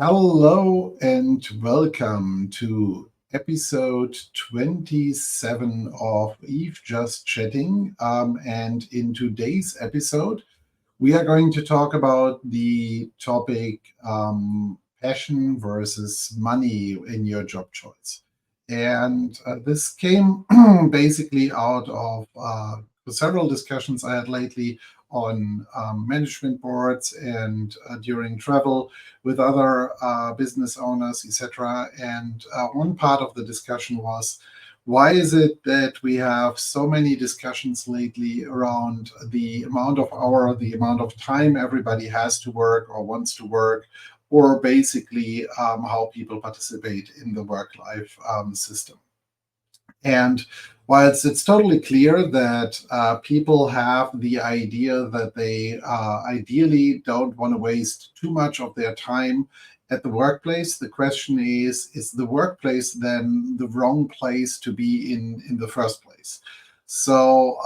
Hello and welcome to episode 27 of Eve Just Chatting. And in today's episode, we are going to talk about the topic passion versus money in your job choice. And this came basically out of several discussions I had lately on management boards and during travel with other business owners, etc. And one part of the discussion was, why is it that we have so many discussions lately around the amount of hour, the amount of time everybody has to work or wants to work, or basically how people participate in the work-life system? And whilst it's totally clear that people have the idea that they ideally don't want to waste too much of their time at the workplace, the question is the workplace then the wrong place to be in the first place? So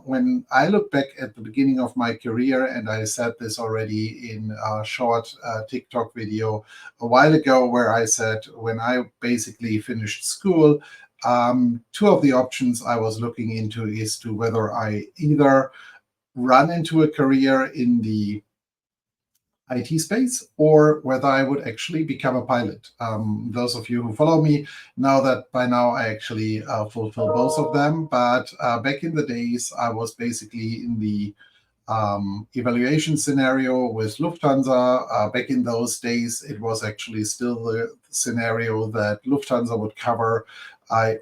when I look back at the beginning of my career, and I said this already in a short TikTok video a while ago, where I said when I basically finished school, two of the options I was looking into is to whether I either run into a career in the IT space or whether I would actually become a pilot. Those of you who follow me know that by now I actually fulfill both of them. But back in the days, I was basically in the evaluation scenario with Lufthansa. Back in those days, it was actually still the scenario that Lufthansa would cover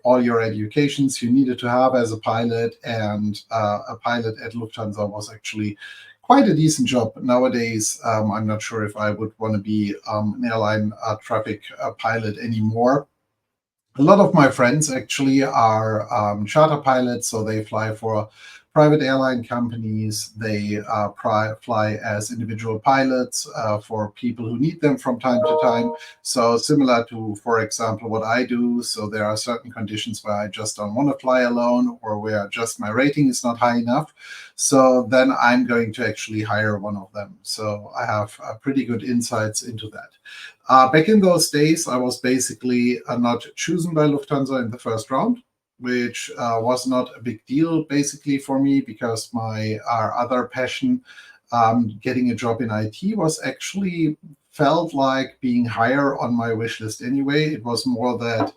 all your educations you needed to have as a pilot, and a pilot at Lufthansa was actually quite a decent job. Nowadays, I'm not sure if I would want to be an airline traffic pilot anymore. A lot of my friends actually are charter pilots, so they fly for private airline companies. They fly as individual pilots for people who need them from time to time. So similar to, for example, what I do. So there are certain conditions where I just don't want to fly alone, or where just my rating is not high enough. So then I'm going to actually hire one of them. So I have pretty good insights into that. Back in those days, I was basically not chosen by Lufthansa in the first round, which was not a big deal basically for me, because my other passion, getting a job in IT, was actually felt like being higher on my wish list anyway. It was more that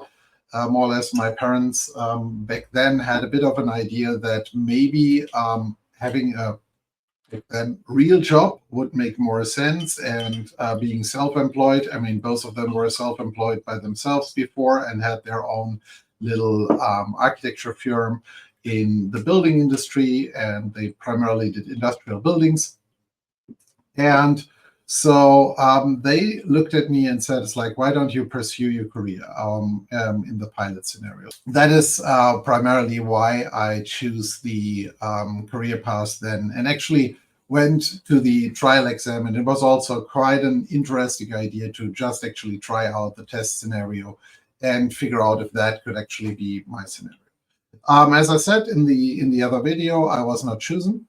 more or less my parents back then had a bit of an idea that maybe having a real job would make more sense, and being self-employed, I mean, both of them were self-employed by themselves before and had their own little architecture firm in the building industry, and they primarily did industrial buildings. And so they looked at me and said, it's like, why don't you pursue your career in the pilot scenario? That is primarily why I choose the career path then, and actually went to the trial exam. And it was also quite an interesting idea to just actually try out the test scenario and figure out if that could actually be my scenario. As I said in the other video, I was not chosen.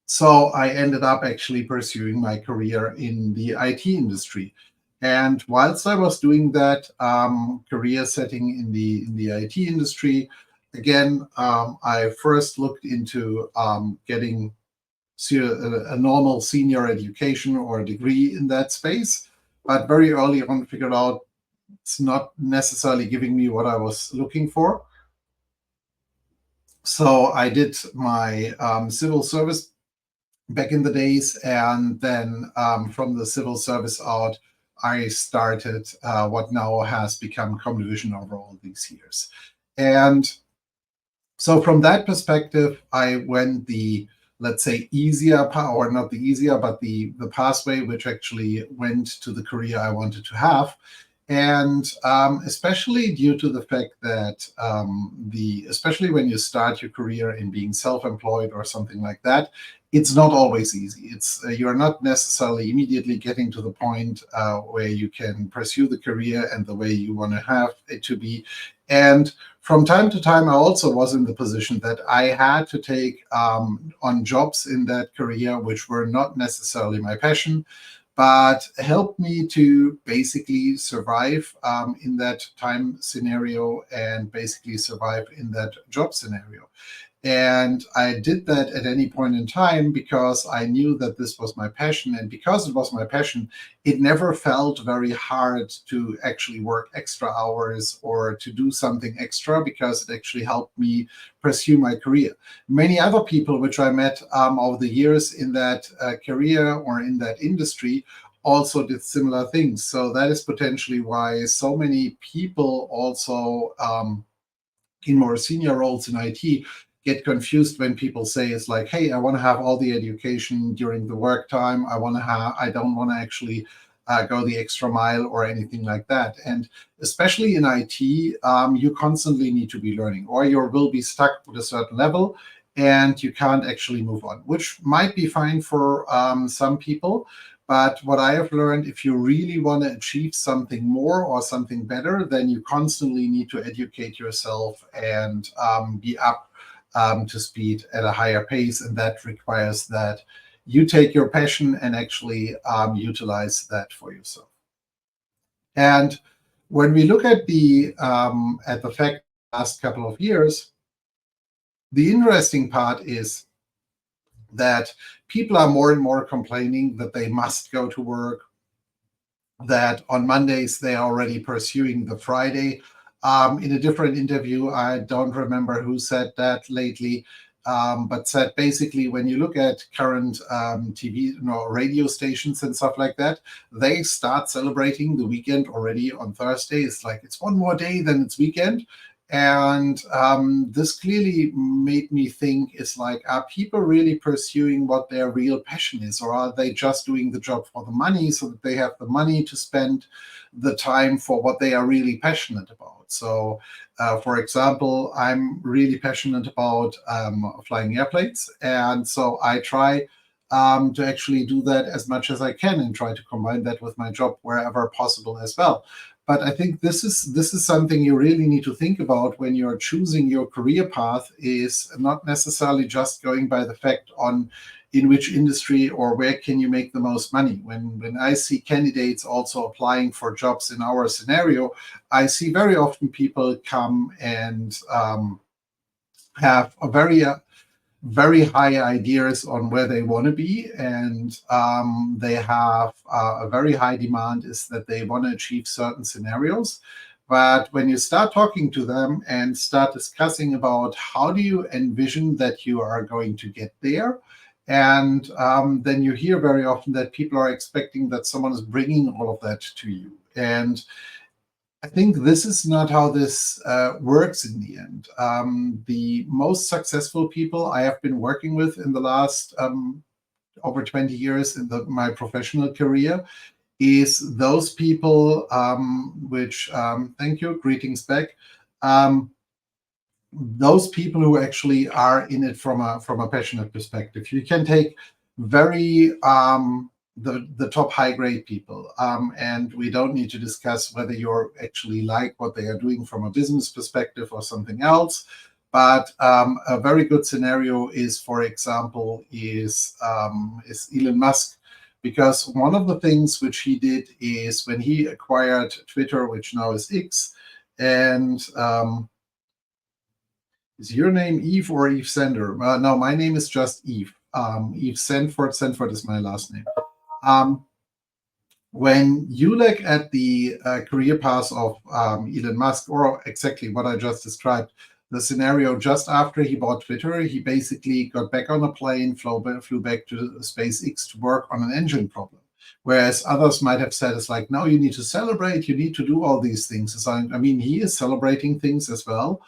So I ended up actually pursuing my career in the IT industry. And whilst I was doing that career setting in the IT industry, again, I first looked into getting a normal senior education or a degree in that space, but very early on figured out it's not necessarily giving me what I was looking for. So I did my civil service back in the days, and then from the civil service out, I started what now has become computer vision over all these years. And so from that perspective, I went the, let's say, easier path, or not the easier, but the pathway which actually went to the career I wanted to have. And especially due to the fact that especially when you start your career in being self-employed or something like that, it's not always easy. It's you're not necessarily immediately getting to the point where you can pursue the career and the way you want to have it to be. And from time to time, I also was in the position that I had to take on jobs in that career which were not necessarily my passion, but helped me to basically survive in that time scenario and basically survive in that job scenario. And I did that at any point in time because I knew that this was my passion. And because it was my passion, it never felt very hard to actually work extra hours or to do something extra, because it actually helped me pursue my career. Many other people which I met over the years in that career or in that industry also did similar things. So that is potentially why so many people also in more senior roles in IT get confused when people say it's like, hey, I want to have all the education during the work time. I don't want to actually go the extra mile or anything like that. And especially in IT, you constantly need to be learning, or you will be stuck with a certain level and you can't actually move on, which might be fine for some people. But what I have learned, if you really want to achieve something more or something better, then you constantly need to educate yourself and be up to speed at a higher pace. And that requires that you take your passion and actually utilize that for yourself. And when we look at the fact last couple of years, the interesting part is that people are more and more complaining that they must go to work, that on Mondays they are already pursuing the Friday. In a different interview, I don't remember who said that lately, but said basically when you look at current TV, radio stations and stuff like that, they start celebrating the weekend already on Thursday. It's like it's one more day, then it's weekend. And this clearly made me think, it's like, are people really pursuing what their real passion is? Or are they just doing the job for the money so that they have the money to spend the time for what they are really passionate about? So, for example, I'm really passionate about flying airplanes. And so I try to actually do that as much as I can and try to combine that with my job wherever possible as well. But I think this is something you really need to think about when you're choosing your career path, is not necessarily just going by the fact on in which industry or where can you make the most money. When I see candidates also applying for jobs in our scenario, I see very often people come and have a very high ideas on where they want to be, and they have a very high demand is that they want to achieve certain scenarios. But when you start talking to them and start discussing about how do you envision that you are going to get there, and then you hear very often that people are expecting that someone is bringing all of that to you. And I think this is not how this works in the end. The most successful people I have been working with in the last over 20 years in my professional career is those people thank you, greetings back, those people who actually are in it from a passionate perspective. You can take very the top high grade people, and we don't need to discuss whether you're actually like what they are doing from a business perspective or something else. But a very good scenario is, for example, is Elon Musk, because one of the things which he did is when he acquired Twitter, which now is X, and is your name Yves or Yves Sender? No, my name is just Yves. Yves Sandford. Sandford is my last name. When you look at the career path of Elon Musk, or exactly what I just described, the scenario just after he bought Twitter, he basically got back on a plane, flew back to SpaceX to work on an engine problem. Whereas others might have said, it's like, no, you need to celebrate, you need to do all these things. I mean, he is celebrating things as well.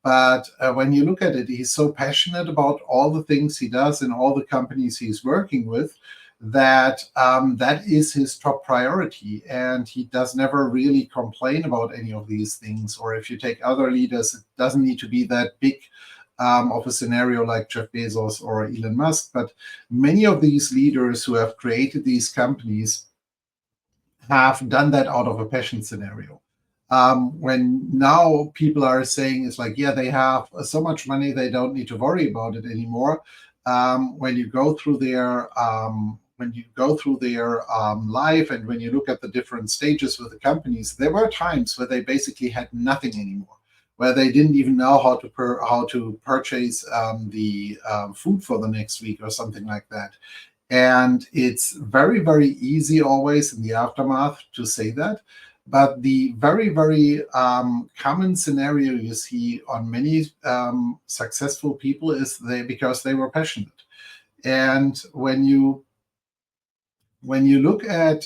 But when you look at it, he's so passionate about all the things he does and all the companies he's working with, that that is his top priority. And he does never really complain about any of these things. Or if you take other leaders, it doesn't need to be that big of a scenario like Jeff Bezos or Elon Musk. But many of these leaders who have created these companies have done that out of a passion scenario. When now people are saying it's like, yeah, they have so much money, they don't need to worry about it anymore. When you go through their when you go through their life, and when you look at the different stages with the companies, there were times where they basically had nothing anymore, where they didn't even know how to purchase the food for the next week or something like that. And it's very, very easy always in the aftermath to say that. But the very, very common scenario you see on many successful people is because they were passionate. And when you look at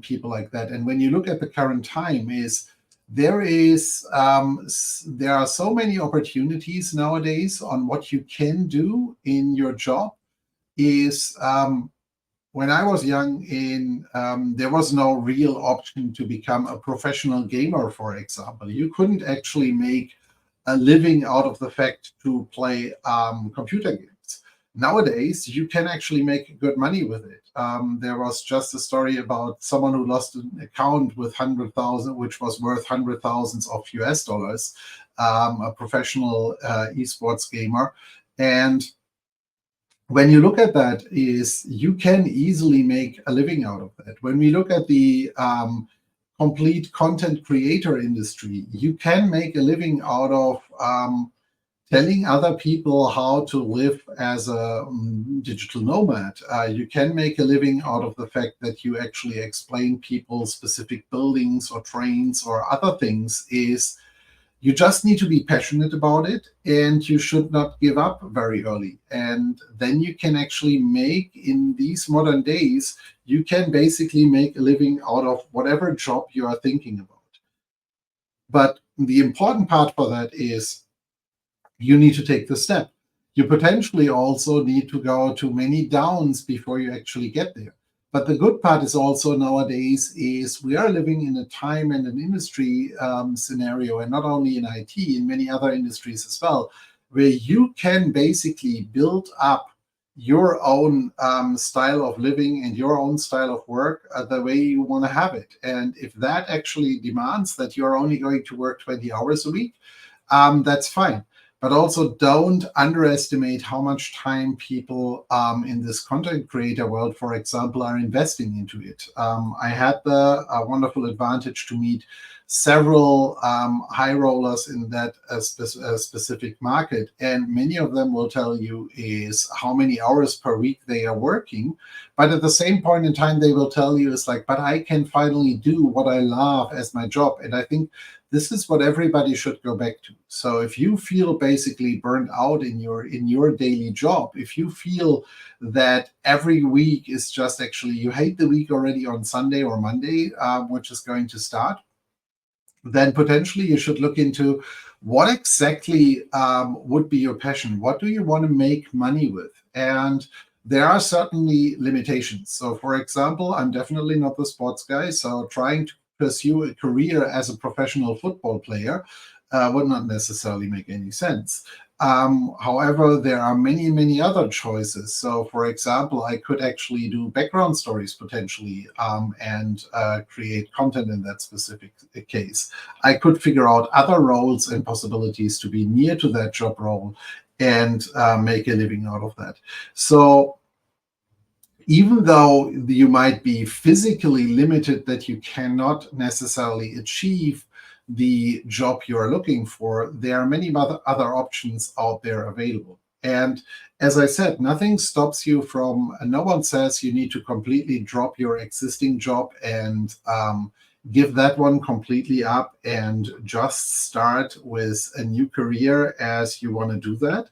people like that, and when you look at the current time, there are so many opportunities nowadays on what you can do in your job. Is When I was young, there was no real option to become a professional gamer, for example. You couldn't actually make a living out of the fact to play computer games. Nowadays, you can actually make good money with it. There was just a story about someone who lost an account with 100,000, which was worth hundred thousands of US dollars, a professional esports gamer. And when you look at that, is you can easily make a living out of that. When we look at the complete content creator industry, you can make a living out of telling other people how to live as a digital nomad. You can make a living out of the fact that you actually explain people specific buildings or trains or other things. You just need to be passionate about it, and you should not give up very early. And then you can actually make, in these modern days, you can basically make a living out of whatever job you are thinking about. But the important part for that is you need to take the step. You potentially also need to go to many downs before you actually get there. But the good part is also nowadays is we are living in a time and an industry scenario, and not only in IT, in many other industries as well, where you can basically build up your own style of living and your own style of work the way you want to have it. And if that actually demands that you're only going to work 20 hours a week, that's fine. But also don't underestimate how much time people in this content creator world, for example, are investing into it. I had the wonderful advantage to meet several high rollers in that specific market, and many of them will tell you is how many hours per week they are working. But at the same point in time, they will tell you it's like, but I can finally do what I love as my job. And I think this is what everybody should go back to. So if you feel basically burned out in your daily job, if you feel that every week is just actually you hate the week already on Sunday or Monday, which is going to start, then potentially you should look into what exactly would be your passion. What do you want to make money with? And there are certainly limitations. So, for example, I'm definitely not the sports guy. So trying to pursue a career as a professional football player would not necessarily make any sense. However, there are many, many other choices. So, for example, I could actually do background stories potentially and create content in that specific case. I could figure out other roles and possibilities to be near to that job role and make a living out of that. So, even though you might be physically limited, that you cannot necessarily achieve the job you're looking for, there are many other options out there available. And as I said, nothing stops you from, no one says you need to completely drop your existing job and give that one completely up and just start with a new career as you want to do that.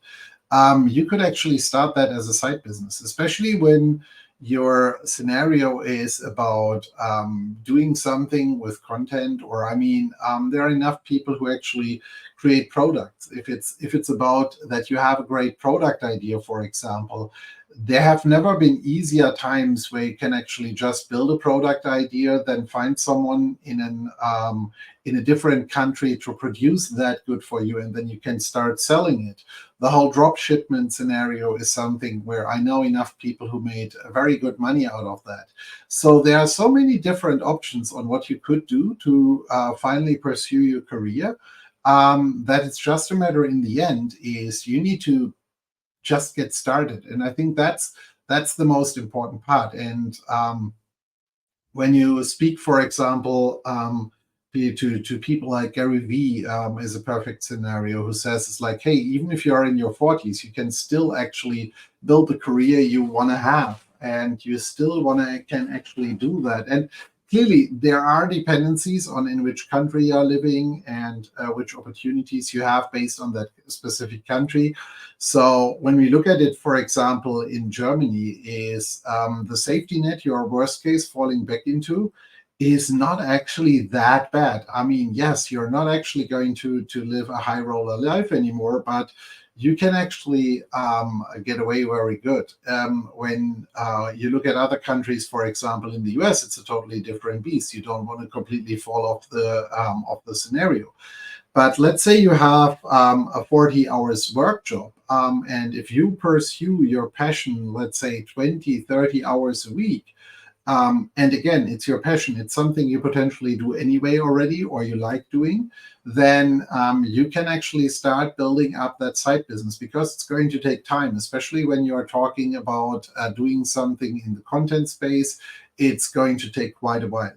You could actually start that as a side business, especially when your scenario is about doing something with content, or there are enough people who actually create products. If it's about that you have a great product idea, for example, there have never been easier times where you can actually just build a product idea, then find someone in a different country to produce that good for you, and then you can start selling it. The whole drop shipment scenario is something where I know enough people who made very good money out of that. So there are so many different options on what you could do to finally pursue your career, that it's just a matter in the end is you need to just get started. And I think that's that's the most important part. And when you speak, for example, to people like Gary Vee, is a perfect scenario, who says it's like, hey, even if you are in your 40s, you can still actually build the career you want to have, and you still can actually do that. And clearly, there are dependencies on in which country you are living, and which opportunities you have based on that specific country. So when we look at it, for example, in Germany, is the safety net your worst case falling back into is not actually that bad. I mean, yes, you're not actually going to live a high roller life anymore, but you can actually get away very good. When you look at other countries, for example, in the US, it's a totally different beast. You don't want to completely fall off the scenario. But let's say you have a 40 hours work job. And if you pursue your passion, let's say 20, 30 hours a week, and again, it's your passion, it's something you potentially do anyway already, or you like doing, then you can actually start building up that side business, because it's going to take time, especially when you're talking about doing something in the content space. It's going to take quite a while.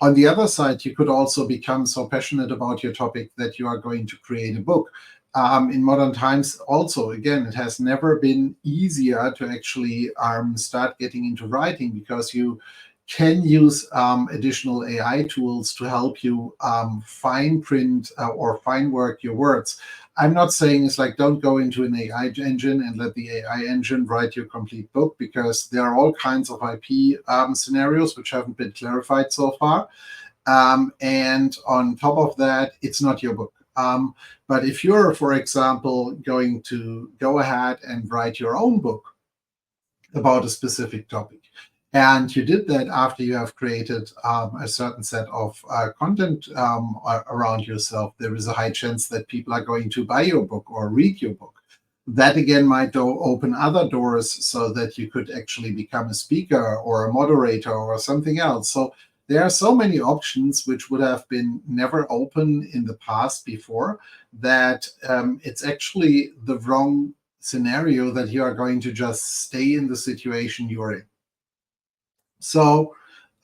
On the other side, you could also become so passionate about your topic that you are going to create a book. In modern times, also, again, it has never been easier to actually start getting into writing, because you can use additional AI tools to help you fine print or fine work your words. I'm not saying it's like, don't go into an AI engine and let the AI engine write your complete book, because there are all kinds of IP scenarios which haven't been clarified so far. And on top of that, it's not your book. But if you're, for example, going to go ahead and write your own book about a specific topic, and you did that after you have created a certain set of content around yourself, there is a high chance that people are going to buy your book or read your book. That again might open other doors, so that you could actually become a speaker or a moderator or something else. So there are so many options which would have been never open in the past before, that it's actually the wrong scenario that you are going to just stay in the situation you're in. So,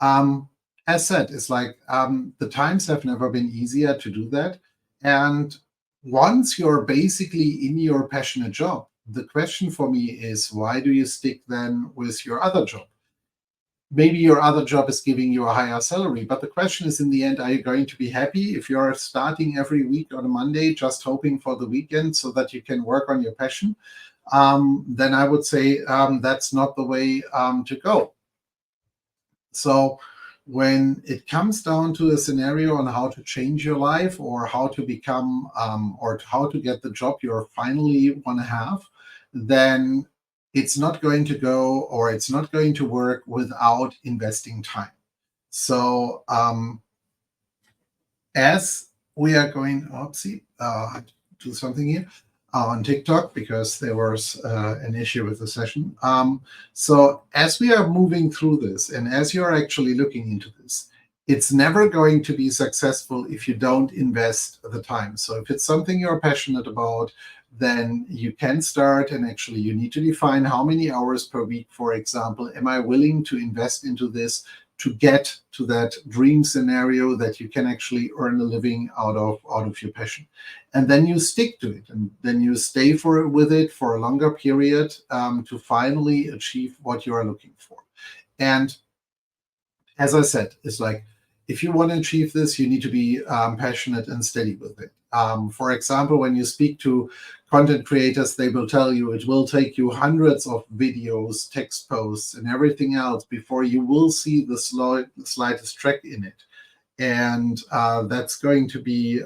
as said, it's like the times have never been easier to do that. And once you're basically in your passionate job, the question for me is, why do you stick then with your other job? Maybe your other job is giving you a higher salary, but the question is, in the end, are you going to be happy if you're starting every week on a Monday, just hoping for the weekend so that you can work on your passion? Then I would say that's not the way to go. So when it comes down to a scenario on how to change your life, or how to become or how to get the job you finally want to have, then it's not going to go, or it's not going to work without investing time. So as we are going, oopsie, do something here on TikTok, because there was an issue with the session. So as we are moving through this, and as you're actually looking into this, it's never going to be successful if you don't invest the time. So if it's something you're passionate about, then you can start, and actually you need to define how many hours per week, for example, am I willing to invest into this to get to that dream scenario that you can actually earn a living out of your passion. And then you stick to it, and then you stay with it for a longer period to finally achieve what you are looking for. And as I said, it's like, if you want to achieve this, you need to be passionate and steady with it. For example, when you speak to content creators, they will tell you it will take you hundreds of videos, text posts, and everything else before you will see the slightest track in it. And that's going to be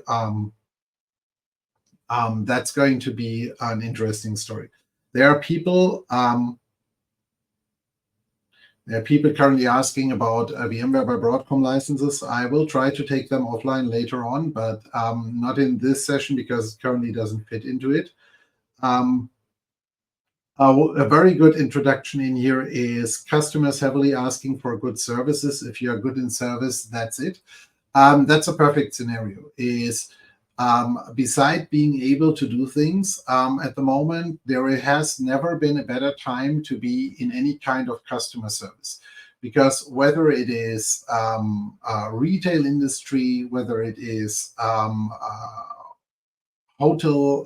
an interesting story. There are people. There are people currently asking about VMware by Broadcom licenses. I will try to take them offline later on, but not in this session, because it currently doesn't fit into it. A very good introduction in here is customers heavily asking for good services. If you are good in service, that's it. That's a perfect scenario. Beside being able to do things, at the moment, there has never been a better time to be in any kind of customer service. Because whether it is retail industry, whether it is hotel,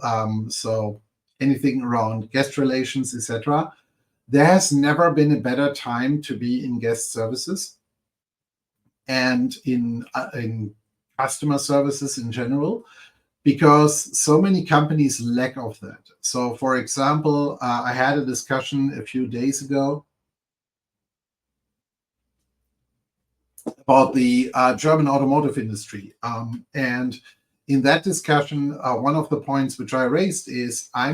so anything around guest relations, etc., there has never been a better time to be in guest services and in customer services in general, because so many companies lack of that. So, for example, I had a discussion a few days ago about the German automotive industry. And in that discussion, one of the points which I raised is I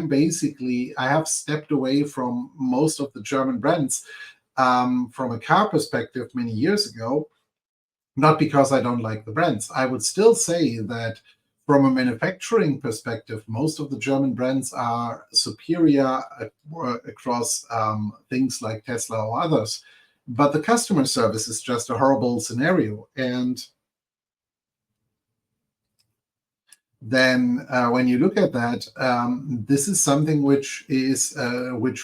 have stepped away from most of the German brands from a car perspective many years ago, not because I don't like the brands. I would still say that from a manufacturing perspective, most of the German brands are superior across things like Tesla or others. But the customer service is just a horrible scenario. And then when you look at that, this is something which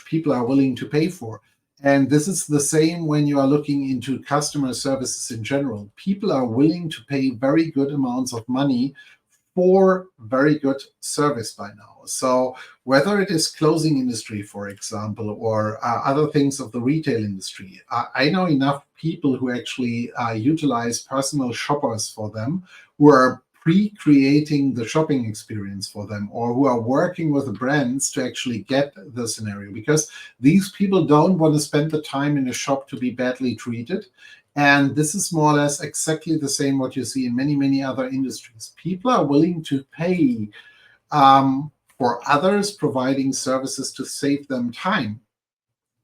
people are willing to pay for. And this is the same when you are looking into customer services in general. People are willing to pay very good amounts of money for very good service by now. So whether it is clothing industry, for example, or other things of the retail industry, I know enough people who actually utilize personal shoppers for them, who are pre-creating the shopping experience for them, or who are working with the brands to actually get the scenario, because these people don't want to spend the time in a shop to be badly treated. And this is more or less exactly the same what you see in many, many other industries. People are willing to pay for others providing services to save them time.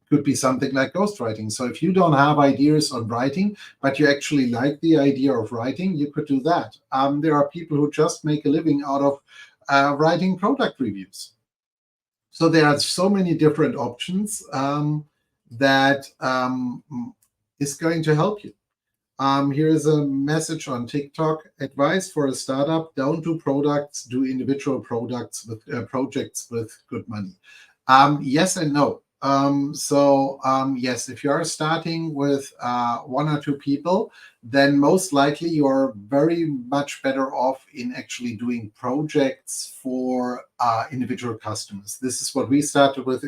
Could be something like ghostwriting. So if you don't have ideas on writing, but you actually like the idea of writing, you could do that. There are people who just make a living out of writing product reviews. So there are so many different options that is going to help you. Here is a message on TikTok. Advice for a startup: don't do products, do individual products with projects with good money. Yes and no. Yes, if you are starting with one or two people, then most likely you're very much better off in actually doing projects for individual customers. This is what we started with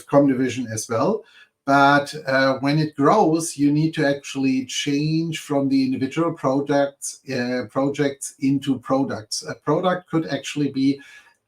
Comdivision as well. But when it grows, you need to actually change from the individual projects into products. A product could actually be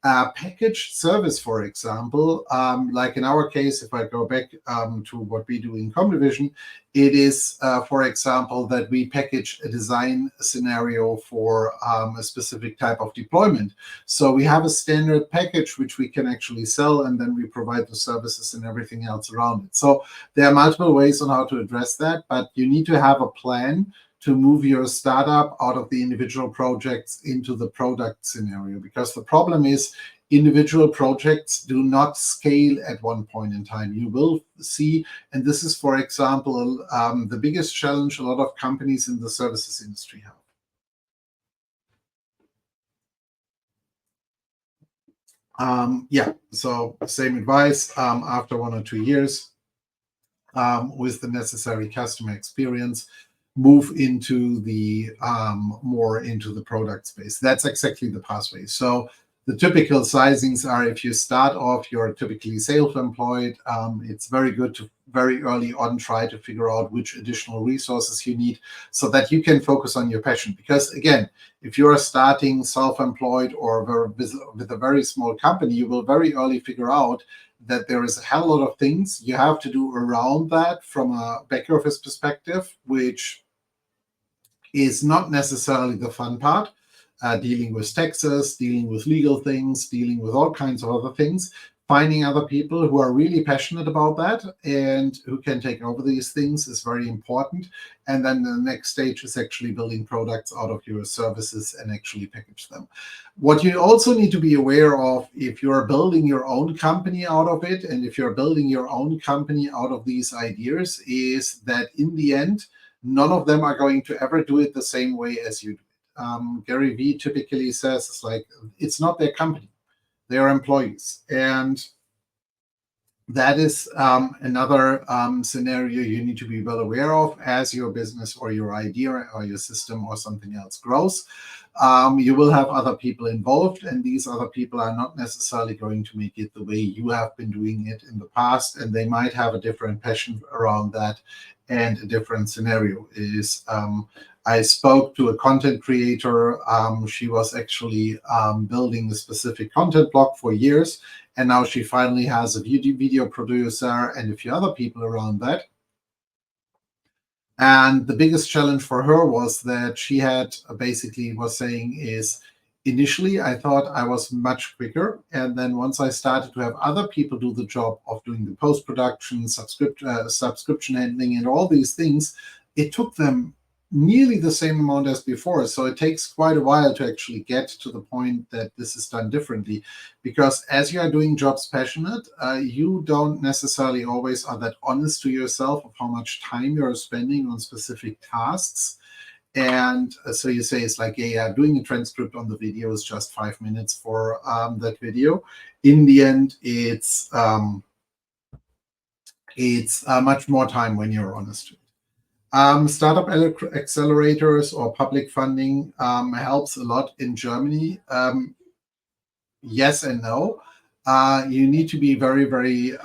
a packaged service, for example. Like in our case, if I go back to what we do in Comdivision, it is, for example, that we package a design scenario for a specific type of deployment. So we have a standard package which we can actually sell, and then we provide the services and everything else around it. So there are multiple ways on how to address that, but you need to have a plan to move your startup out of the individual projects into the product scenario. Because the problem is individual projects do not scale at one point in time. You will see, and this is, for example, the biggest challenge a lot of companies in the services industry have. Yeah, so same advice. After 1 or 2 years, with the necessary customer experience, move into the more into the product space. That's exactly the pathway. So the typical sizings are, if you start off, you're typically self-employed. It's very good to very early on try to figure out which additional resources you need so that you can focus on your passion. Because again, if you're starting self-employed or with a very small company, you will very early figure out that there is a hell lot of things you have to do around that from a back office perspective, which is not necessarily the fun part. Dealing with taxes, dealing with legal things, dealing with all kinds of other things, finding other people who are really passionate about that and who can take over these things is very important. And then the next stage is actually building products out of your services and actually package them. What you also need to be aware of, if you're building your own company out of it, and if you're building your own company out of these ideas, is that in the end, none of them are going to ever do it the same way as you do. Gary Vee typically says is like, it's not their company, they are employees. And that is another scenario you need to be well aware of as your business or your idea or your system or something else grows. You will have other people involved, and these other people are not necessarily going to make it the way you have been doing it in the past, and they might have a different passion around that and a different scenario. I spoke to a content creator. She was actually building a specific content block for years, and now she finally has a video producer and a few other people around that. And the biggest challenge for her was that she had basically was saying is, initially I thought I was much quicker. And then once I started to have other people do the job of doing the post-production, subscription handling and all these things, it took them nearly the same amount as before. So it takes quite a while to actually get to the point that this is done differently, because as you are doing jobs passionate, you don't necessarily always are that honest to yourself of how much time you're spending on specific tasks. And so you say it's like, yeah, doing a transcript on the video is just 5 minutes for that video. In the end, it's much more time when you're honest. Startup accelerators or public funding helps a lot in Germany. Yes and no. You need to be very, very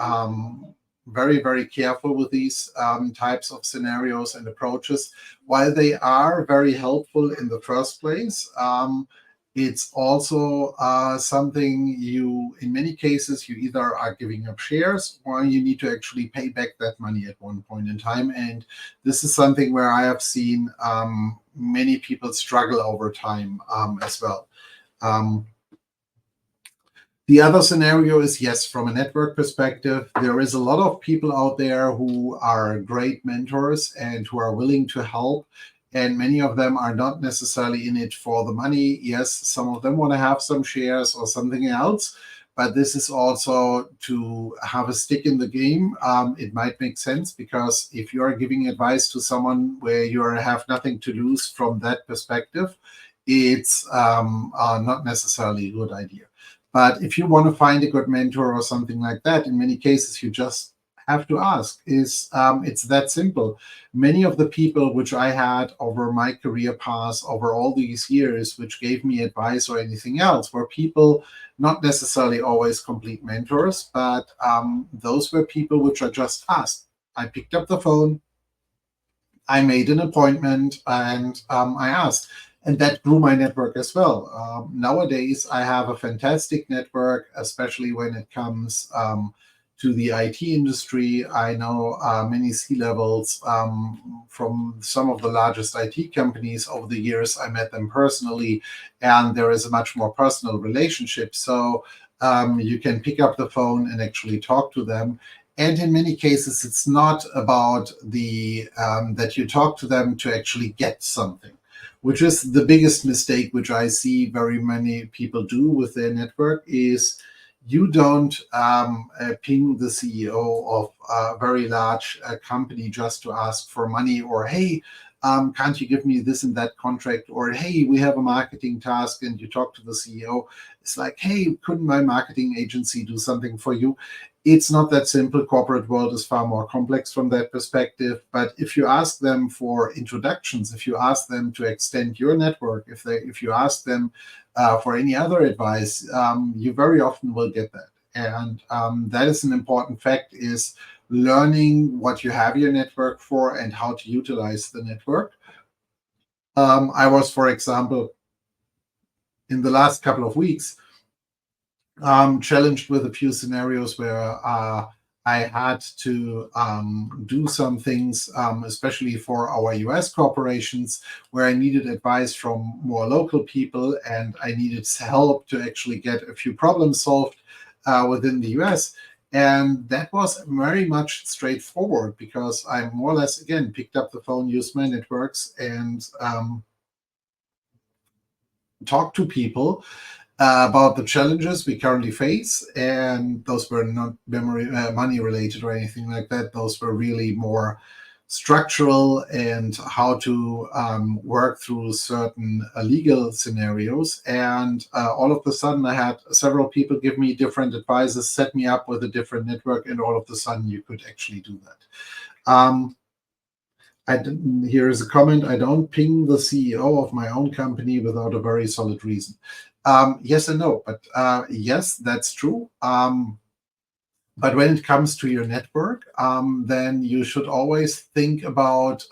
careful with these types of scenarios and approaches. While they are very helpful in the first place, it's also something in many cases, you either are giving up shares or you need to actually pay back that money at one point in time. And this is something where I have seen many people struggle over time as well. The other scenario is, yes, from a network perspective, there is a lot of people out there who are great mentors and who are willing to help. And many of them are not necessarily in it for the money. Yes, some of them want to have some shares or something else, but this is also to have a stick in the game. It might make sense, because if you are giving advice to someone where you have nothing to lose from that perspective, it's not necessarily a good idea. But if you want to find a good mentor or something like that, in many cases, you just have to ask. It's that simple. Many of the people which I had over my career path over all these years, which gave me advice or anything else, were people not necessarily always complete mentors, but those were people which I just asked. I picked up the phone, I made an appointment, and I asked. And that grew my network as well. Nowadays, I have a fantastic network, especially when it comes to the IT industry. I know many C-levels from some of the largest IT companies over the years. I met them personally, and there is a much more personal relationship. So you can pick up the phone and actually talk to them. And in many cases, it's not about that you talk to them to actually get something, which is the biggest mistake which I see very many people do with their network. Is you don't ping the CEO of a very large company just to ask for money, or, hey, can't you give me this and that contract? Or, hey, we have a marketing task, and you talk to the CEO. It's like, hey, couldn't my marketing agency do something for you? It's not that simple. Corporate world is far more complex from that perspective. But if you ask them for introductions, if you ask them to extend your network, if you ask them for any other advice, you very often will get that. And that is an important fact, is learning what you have your network for and how to utilize the network. I was, for example, in the last couple of weeks, challenged with a few scenarios where I had to do some things, especially for our US corporations, where I needed advice from more local people, and I needed help to actually get a few problems solved within the US. And that was very much straightforward, because I more or less, again, picked up the phone, used my networks, and talked to people about the challenges we currently face. And those were not money related or anything like that. Those were really more structural and how to work through certain legal scenarios. And all of a sudden, I had several people give me different advices, set me up with a different network, and all of a sudden, you could actually do that. Here is a comment. I don't ping the CEO of my own company without a very solid reason. Yes and no, but yes, that's true. But when it comes to your network, then you should always think about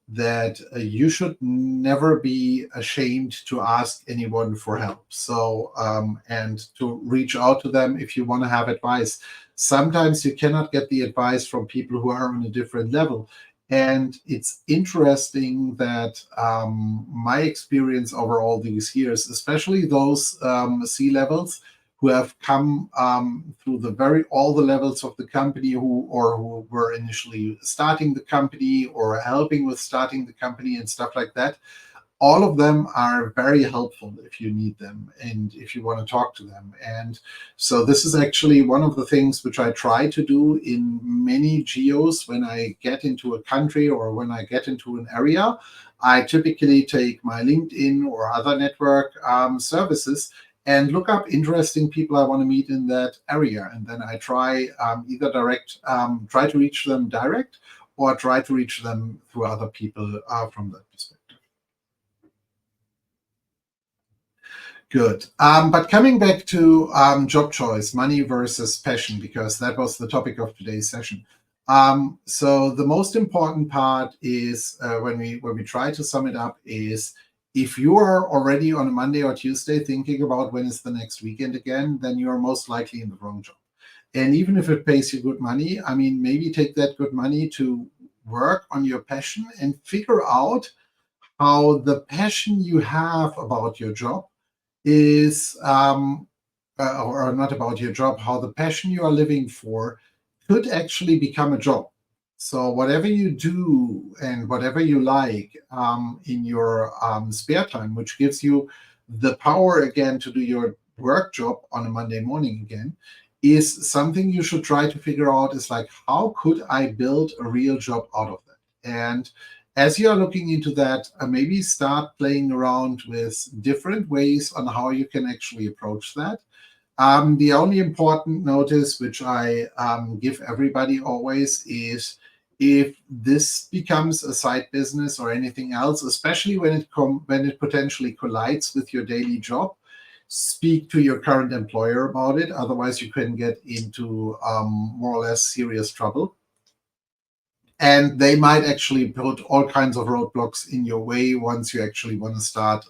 that you should never be ashamed to ask anyone for help. So, and to reach out to them if you want to have advice. Sometimes you cannot get the advice from people who are on a different level. And it's interesting that my experience over all these years, especially those C-levels, who have come through all the levels of the company, who were initially starting the company or helping with starting the company and stuff like that. All of them are very helpful if you need them and if you want to talk to them. And so this is actually one of the things which I try to do in many geos when I get into a country or when I get into an area. I typically take my LinkedIn or other network services and look up interesting people I want to meet in that area. And then I try either try to reach them direct or try to reach them through other people from that perspective. Good. But coming back to job choice, money versus passion, because that was the topic of today's session. So the most important part is when we try to sum it up is, if you are already on a Monday or Tuesday thinking about when is the next weekend again, then you are most likely in the wrong job. And even if it pays you good money, I mean, maybe take that good money to work on your passion and figure out how the passion you have about your job is, or not about your job, how the passion you are living for could actually become a job. So whatever you do and whatever you like in your spare time, which gives you the power again to do your work job on a Monday morning again, is something you should try to figure out, is like, how could I build a real job out of that? And as you are looking into that, maybe start playing around with different ways on how you can actually approach that. The only important notice, which I give everybody always, is if this becomes a side business or anything else, especially when it potentially collides with your daily job, speak to your current employer about it. Otherwise, you can get into more or less serious trouble. And they might actually put all kinds of roadblocks in your way once you actually want to start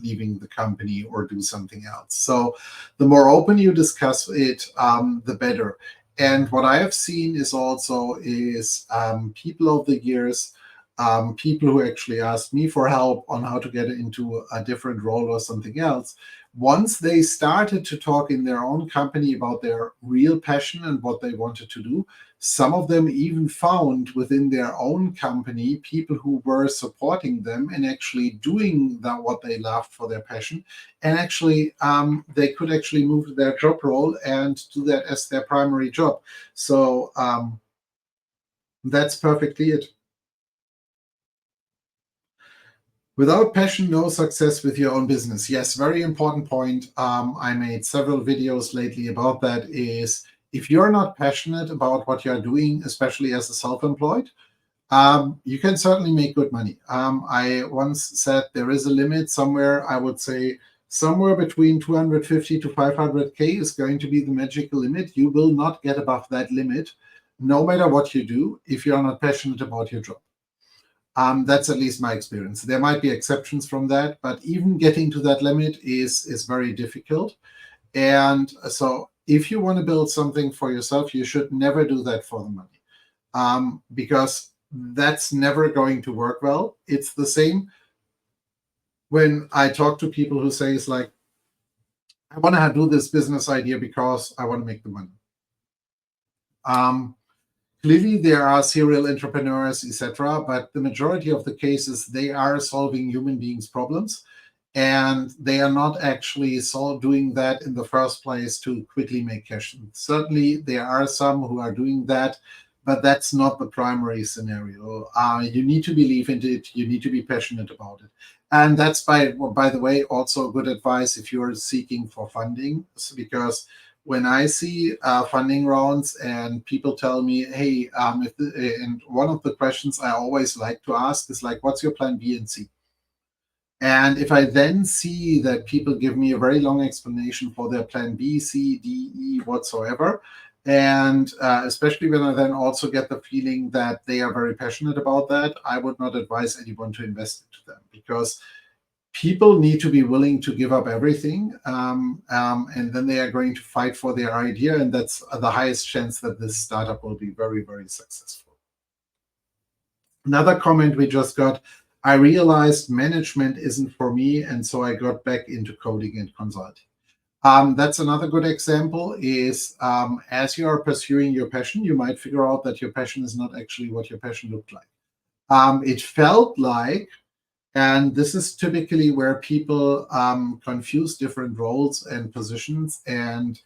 leaving the company or do something else. So the more open you discuss it, the better. And what I have seen is people over the years, people who actually asked me for help on how to get into a different role or something else. Once they started to talk in their own company about their real passion and what they wanted to do, some of them even found within their own company people who were supporting them and actually doing what they loved for their passion. And actually, they could actually move to their job role and do that as their primary job. So that's perfectly it. Without passion, no success with your own business. Yes, very important point. I made several videos lately about that. Is if you're not passionate about what you're doing, especially as a self-employed, you can certainly make good money. I once said there is a limit somewhere. I would say somewhere between 250 to 500K is going to be the magical limit. You will not get above that limit, no matter what you do, if you're not passionate about your job. That's at least my experience. There might be exceptions from that, but even getting to that limit is very difficult. And so if you want to build something for yourself, you should never do that for the money, because that's never going to work well. It's the same when I talk to people who say, it's like, I want to do this business idea because I want to make the money. Clearly, there are serial entrepreneurs, etc., but the majority of the cases, they are solving human beings' problems, and they are not actually doing that in the first place to quickly make cash. Certainly, there are some who are doing that but that's not the primary scenario. You need to believe in it. You need to be passionate about it. And that's, by the way, also good advice if you're seeking for funding, because when I see funding rounds and people tell me, hey, and one of the questions I always like to ask is like, what's your plan B and C? And if I then see that people give me a very long explanation for their plan B, C, D, E, whatsoever, and especially when I then also get the feeling that they are very passionate about that, I would not advise anyone to invest into them, because people need to be willing to give up everything, and then they are going to fight for their idea, and that's the highest chance that this startup will be very, very successful. Another comment we just got: I realized management isn't for me, and so I got back into coding and consulting. That's another good example is, as you are pursuing your passion, you might figure out that your passion is not actually what your passion looked like. It felt like, and this is typically where people confuse different roles and positions and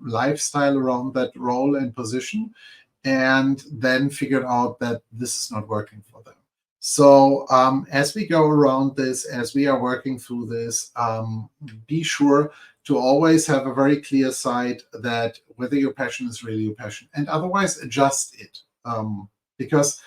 lifestyle around that role and position, and then figured out that this is not working for them. So as we go around this, as we are working through this, be sure to always have a very clear sight that whether your passion is really your passion, and otherwise adjust it. Because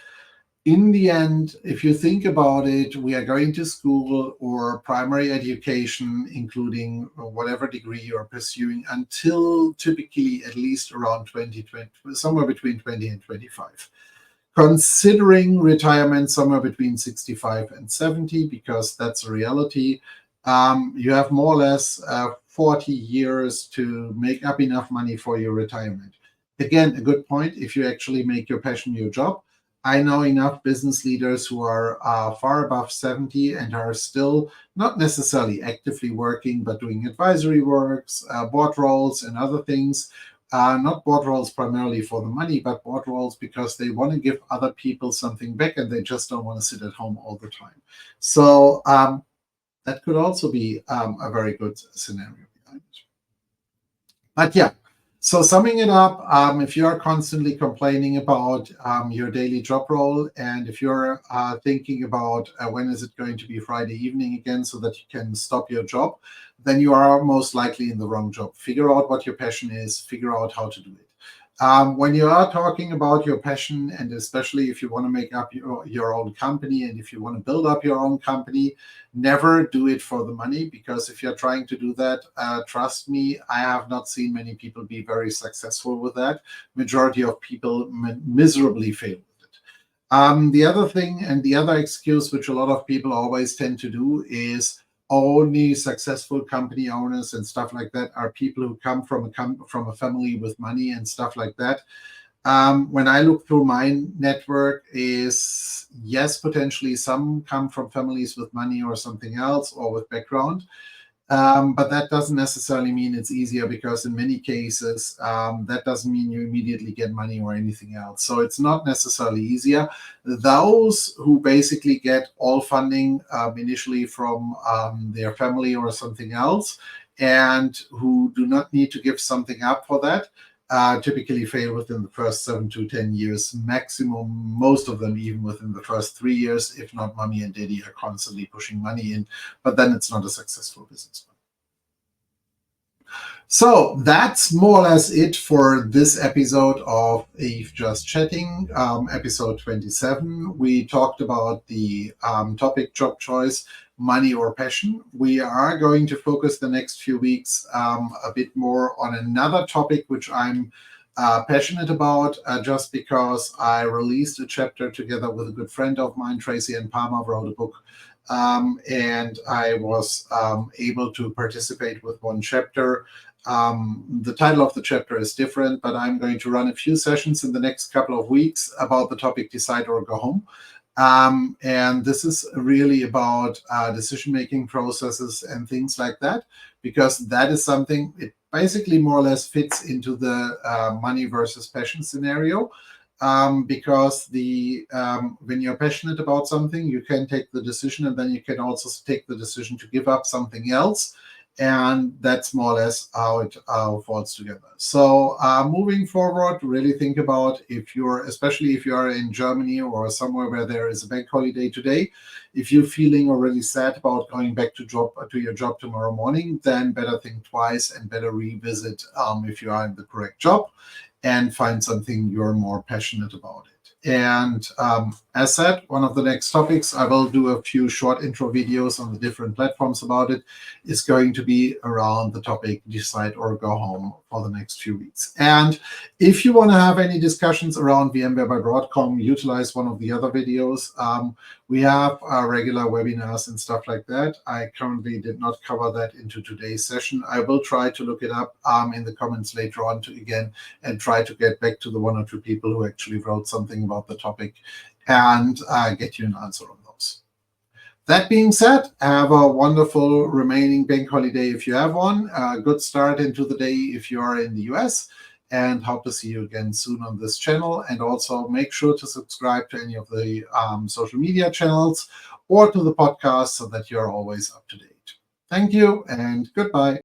in the end, if you think about it, we are going to school or primary education, including whatever degree you're pursuing, until typically at least around 2020, somewhere between 20 and 25. Considering retirement somewhere between 65 and 70, because that's a reality, you have more or less 40 years to make up enough money for your retirement. Again, a good point if you actually make your passion your job. I know enough business leaders who are far above 70 and are still not necessarily actively working, but doing advisory works, board roles, and other things. Not board roles primarily for the money, but board roles because they want to give other people something back and they just don't want to sit at home all the time. So that could also be a very good scenario behind it. But yeah, so summing it up, if you are constantly complaining about your daily job role, and if you're thinking about when is it going to be Friday evening again so that you can stop your job, then you are most likely in the wrong job. Figure out what your passion is, figure out how to do it. When you are talking about your passion, and especially if you want to make up your own company and if you want to build up your own company, never do it for the money, because if you're trying to do that, trust me, I have not seen many people be very successful with that. Majority of people miserably fail with it. The other thing and the other excuse which a lot of people always tend to do is only successful company owners and stuff like that are people who come from a family with money and stuff like that. When I look through my network, is yes, potentially some come from families with money or something else or with background. But that doesn't necessarily mean it's easier, because in many cases, that doesn't mean you immediately get money or anything else. So it's not necessarily easier. Those who basically get all funding initially from their family or something else, and who do not need to give something up for that, typically fail within the first 7 to 10 years maximum. Most of them even within the first 3 years, if not mommy and daddy are constantly pushing money in, but then it's not a successful business. So that's more or less it for this episode of Yves Just Chatting, episode 27. We talked about the topic job choice, money or passion. We are going to focus the next few weeks a bit more on another topic which I'm passionate about, just because I released a chapter together with a good friend of mine. Tracy and Palmer wrote a book, and I was able to participate with one chapter. The title of the chapter is different, but I'm going to run a few sessions in the next couple of weeks about the topic Decide or Go Home. And this is really about decision-making processes and things like that, because that is something, it basically more or less fits into the money versus passion scenario. Because when you're passionate about something, you can take the decision, and then you can also take the decision to give up something else. And that's more or less how it falls together. So moving forward, really think about, especially if you are in Germany or somewhere where there is a bank holiday today, if you're feeling already sad about going back to your job tomorrow morning, then better think twice and better revisit if you are in the correct job and find something you're more passionate about it. And as said, one of the next topics, I will do a few short intro videos on the different platforms about it, is going to be around the topic decide or go home for the next few weeks. And if you want to have any discussions around VMware by Broadcom, utilize one of the other videos. We have regular webinars and stuff like that. I currently did not cover that into today's session. I will try to look it up in the comments later on and try to get back to the one or two people who actually wrote something about the topic and get you an answer on those. That being said, have a wonderful remaining bank holiday if you have one. A good start into the day if you are in the US. And hope to see you again soon on this channel. And also make sure to subscribe to any of the social media channels or to the podcast so that you're always up to date. Thank you and goodbye.